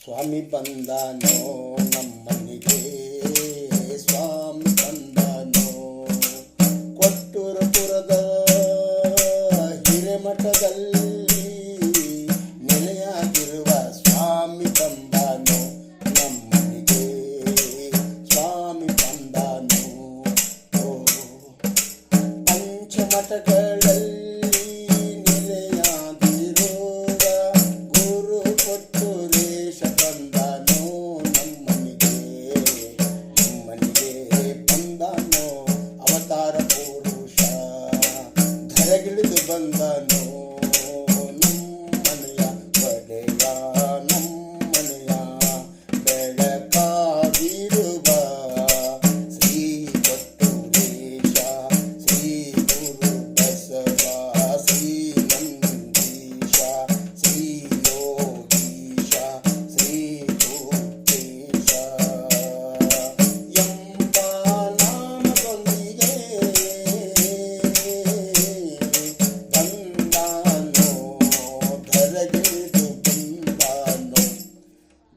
ಸ್ವಾಮಿ ಬಂದಾನೋ ನಮ್ಮನಿಗೆ, ಸ್ವಾಮಿ ಬಂದಾನೋ ಕೊಟ್ಟೂರಪುರದ ಹಿರೇಮಠದಲ್ಲಿ ನೆಲೆಯಾಗಿರುವ ಸ್ವಾಮಿ ಬಂದಾನೋ ನಮ್ಮನಿಗೆ, ಸ್ವಾಮಿ ಬಂದಾನೋ. ಪಂಚಮಠಗಳಲ್ಲಿ ಗಿಳಿದು ಬಂದನು ನಮ್ಮನೆಯ ಒಡೆಯ, ನಮ್ಮನೆಯ ಬೆಳಕಾಗಿರುವ ಶ್ರೀ ಕೊಟ್ಟೂರೇಶ, ಶ್ರೀ ಗುರು ಬಸವ, ಶ್ರೀ ನಂದೀಶ, ಶ್ರೀ ಯೋಗೀಶ, ಶ್ರೀ ಭೂತೇಶ ಎಂಬ ನಾಮದೊಂದಿಗೆ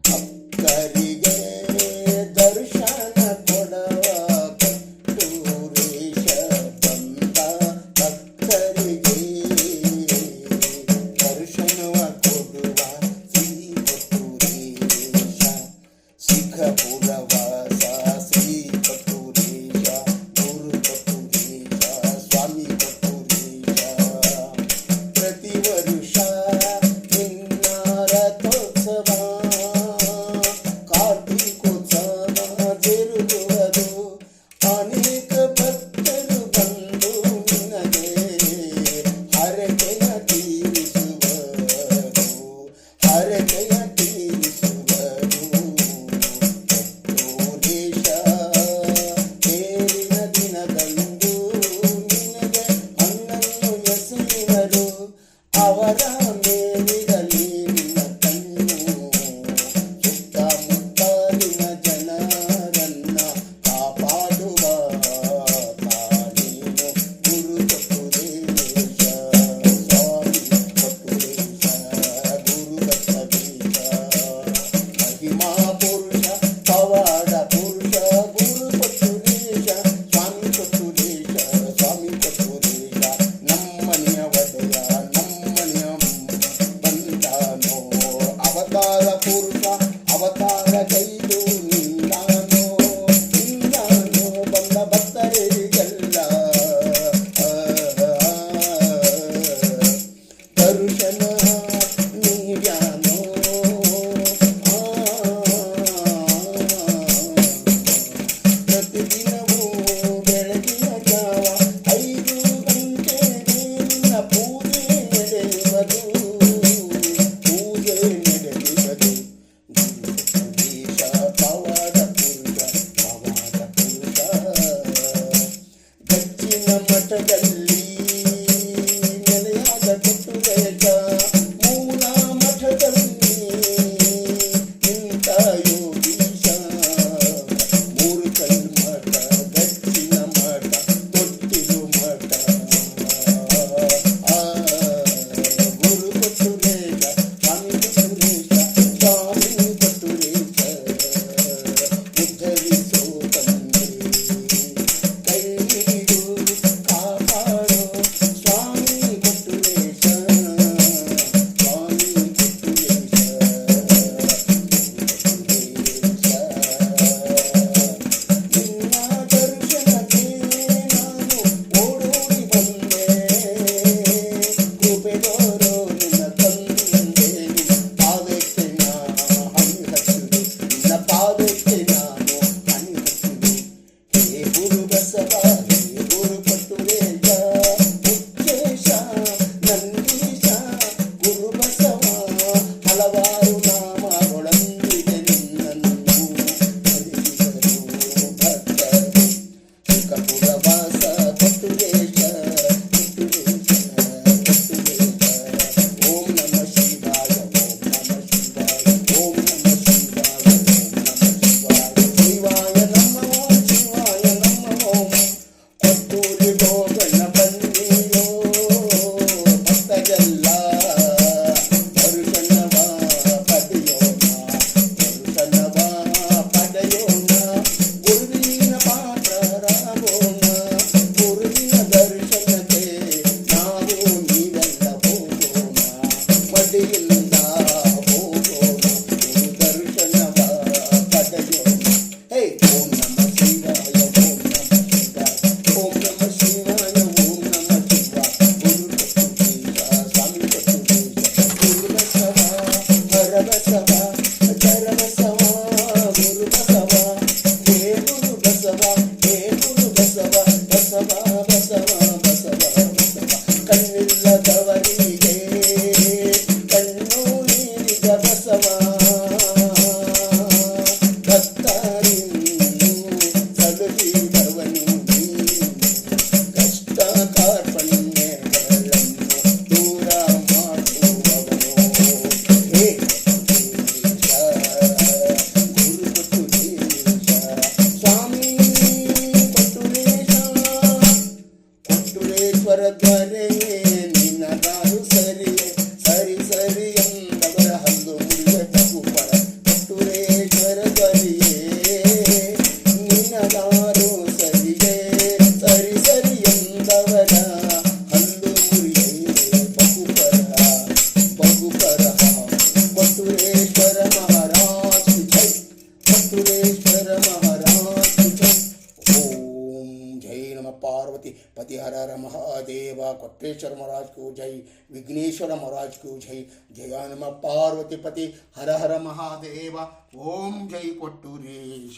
ಭಕ್ತರಿಗೆ ದರ್ಶನ ಕೊಡವ ಕೊಟ್ಟೂರೇಶ ಬಂದ, ಭಕ್ತರಿಗೆ ದರ್ಶನವ ಕೊಡುವ ಶ್ರೀ ಕೊಟ್ಟೂರೇಶ, ಶಿಖಪುರವಾಸ ಶ್ರೀ ಕೊಟ್ಟೂರೇಶ, ಗುರು ಕೊಟ್ಟೂರೇಶ, ಸ್ವಾಮಿ ಕೊಟ್ಟೂರೇಶ. ಪ್ರತಿ ವರುಷ ನಿನ್ನ ರಥೋತ್ಸವ ಜರುಗುವುದು, ಅನೇಕ ಭಕ್ತರು ಬಂದು ನಿನಗೆ ಹರಕೆಯ ತೀರಿಸುವರು, ಹರಕೆಯ ತೀರಿಸುವರು. ಕೊಟ್ಟೂರೇಶ ತೇರಿನ ದಿನದಂದು ನಿನಗೆ ಅನ್ನನ್ನು ಎಸೆಯುವರು, ಅವರ ಮೇಲಿರಲಿ ನಿನ್ನ ಕಣ್ಣು, ಸುತ್ತಮುತ್ತಲಿನ ಜನರನ್ನ ಕಾಪಾಡುವ ತಾನೇನು ಗುರು ಕೊಟ್ಟೂರೇಶ, ಸ್ವಾಮಿ ಕೊಟ್ಟೂರೇಶ, ಗುರು ಬಸವೇಶ. ಮಹಿಮಾ ಪುರುಷ ಪವಾಡ ಪುರುಷ ಗುರು ಕೊಟ್ಟೂರೇಶ, ಸ್ವಾಮಿ ಕೊಟ್ಟೂರೇಶ, ಸ್ವಾಮಿ ಕೊಟ್ಟೂರೇಶ. ನಮ್ಮನೆಯ ಒಡೆಯ, ನಮ್ಮನೆಯ ಬಂದಾನೋ ಅವತಾರ ಪುರುಷ, ಅವತಾರ ಗೈದು ನಿಂದಾನೋ, ನಿಂದಾನೋ ಬಂದ ಭಕ್ತರಿಗೆಲ್ಲ ದರ್ಶನ ನೀಡ್ಯಾನೋ. ಪ್ರತಿದಿನವೂ ಬೆಳಗಿನ ಜಾವ 5 ಗಂಟೆಗೆ ನಿನ್ನ ಪೂಜೆ ನಡೆಯುವುದು, ಪೂಜೆ ನಡೆಯುವುದು. ಗುರುದೇಶ ಪವಾಡ ಪುರುಷ, ಪವಾಡ ಪುರುಷ. ಗಚ್ಚಿನ ಮಠದಲ್ಲಿ ನೆಲೆಯಾದ ಕೊಟ್ಟೂರೇಶ, ಮೂಲ ಮಠದಲ್ಲಿ ನಿಂತ ಯೋಗೀಶ. ಮೂರುಕಲ್ ಮಠ, ಗಚ್ಚಿನ ಮಠ, ತೊಟ್ಟಿಲು ಮಠ. ಗುರು ಕೊಟ್ಟೂರೇಶ, ಸ್ವಾಮಿ ಕೊಟ್ಟೂರೇಶ, ಸ್ವಾಮಿ ಕೊಟ್ಟೂರೇಶ. ಉದ್ಧರಿಸೋ ತಂದೆ ಕೈ ಹಿಡಿದು ಕಾಪಾಡೋ ಸ್ವಾಮಿ ಕೊಟ್ಟೂರೇಶ, ಸ್ವಾಮಿ ಕೊಟ್ಟೂರೇಶ, ನಿನ್ನ ದರ್ಶನಕ್ಕೆ ನಾನು ಓಡೋಡಿ ಬಂದೆ, ಕೃಪೆ ತೋರೋ ನಿನ್ನ ತಂದೆ, ನಿನ್ನ ಪಾದಕ್ಕೆ ನಾನು ಹಣಿ ಹಚ್ಚುವೆ, ನಿನ್ನ ಪಾದಕ್ಕೆ ನಾನು ಹಣಿ ಹಚ್ಚುವೆ. ಹೇ ಗುರು ಬಸವ, ಹೇ ಗುರು ಕೊಟ್ಟೂರೇಶ, ಉಚ್ಚೇಶ ನಂದೀಶ, ಗುರು ಬಸವ. ಹಲವಾರು ನಾಮಗಳೊಂದಿಗೆ ನಿನ್ನನ್ನು ಕರೆಯುವರು ಭಕ್ತರು. ಶಿಖಪುರವಾಸ ಕೊಟ್ಟೂರೇಶ, ಕೊಟ್ಟೂರೇಶ, ಕೊಟ್ಟೂರೇಶ. ಓಂ ನಮಃ ಶಿವಾಯ, ಓಂ ನಮಃ ಶಿವಾಯ, ಓಂ ನಮಃ ಶಿವಾಯ, ಓಂ ನಮಃ ಶಿವಾಯ. ಶಿವಾಯ ನಮಃ ಓಂ, ಶಿವಾಯ ನಮಃ ಓಂ. ಕೊಟ್ಟೂರಿಗೋ ಗಣ ಬನ್ನಿಯೋ ಭಕ್ತರೆಲ್ಲ ದರ್ಶನವ ಪಡೆಯ ಭಕ್ತರಿನ್ನು ಸಲುಹಿದವನು ನೀನು. ಕಷ್ಟ ಕಾರ್ಪಣ್ಯಗಳನ್ನು ದೂರ ಮಾಡುವವನು. ಹೇ ಕೊಟ್ಟೂರೇಶ, ಗುರು ಕೊಟ್ಟೂರೇಶ, ಸ್ವಾಮಿ ಕೊಟ್ಟೂರೇಶ. ಕೊಟ್ಟೂರೇಶ್ವರ ದ್ವಾರೆಯೇ ನಿನ್ನದಾರು ಸರಿಯೇ, ಸರಿ ಸರಿ ಎಂದವರ ಹಲ್ಲು ಮುರಿಯ ಬಗುಪರ. ಕೊಟ್ಟೂರೇಶ್ವರ ದ್ವಾರೆಯೇ ನಿನ್ನದಾರು ಸರಿಯೇ, ಸರಿ ಸರಿ ಎಂದವರ ಹಲ್ಲು ಮುರಿಯೇ ಬಗುಪರ ಬಗುಪರ. ಕೊಟ್ಟೂರೇಶ್ವರ ಮಹಾರಾಜ್ ಕಿ ಜೈ, ಕೊಟ್ಟೂರೇಶ್ವರ ಮಹಾರಾಜ್ ಕಿ ಜೈ. ಓಂ ಜೈ ನಮ पार्वती पति हर हर महादेव. कोट्टेश्वर महाराज को जय, विघ्नेश्वर महाराज को जय. जय नम पार्वती पति हर हर महादेव. ओम जय कोट्टूरेश.